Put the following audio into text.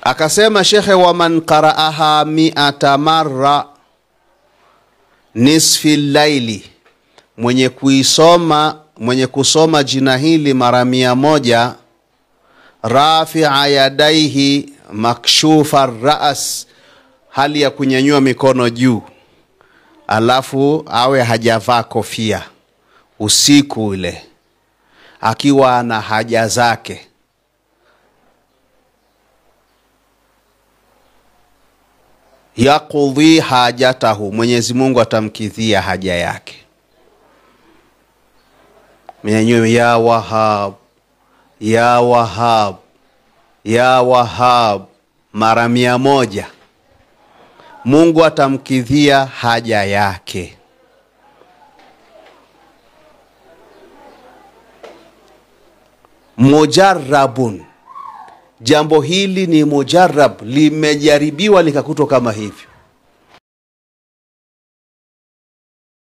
Akasema shekhe, wa man qara'aha 100 marra nisfi laili, mwenye kusoma jina hili mara 100, rafi'a yadaihi makshufa ar-ra's, hali ya kunyanyua mikono juu, alafu awe hajavaa kofia usiku ile, akiwa na haja zake, yaqudhi hajatahu, Mwenyezi Mungu atamkidhia haja yake. Mwenyezi ya Wahhab, ya Wahhab, ya Wahhab mara 100, Mungu atamkidhia haja yake. Mujarrabun, jambo hili ni mujarrab, limejaribiwa likakutwa kama hivyo.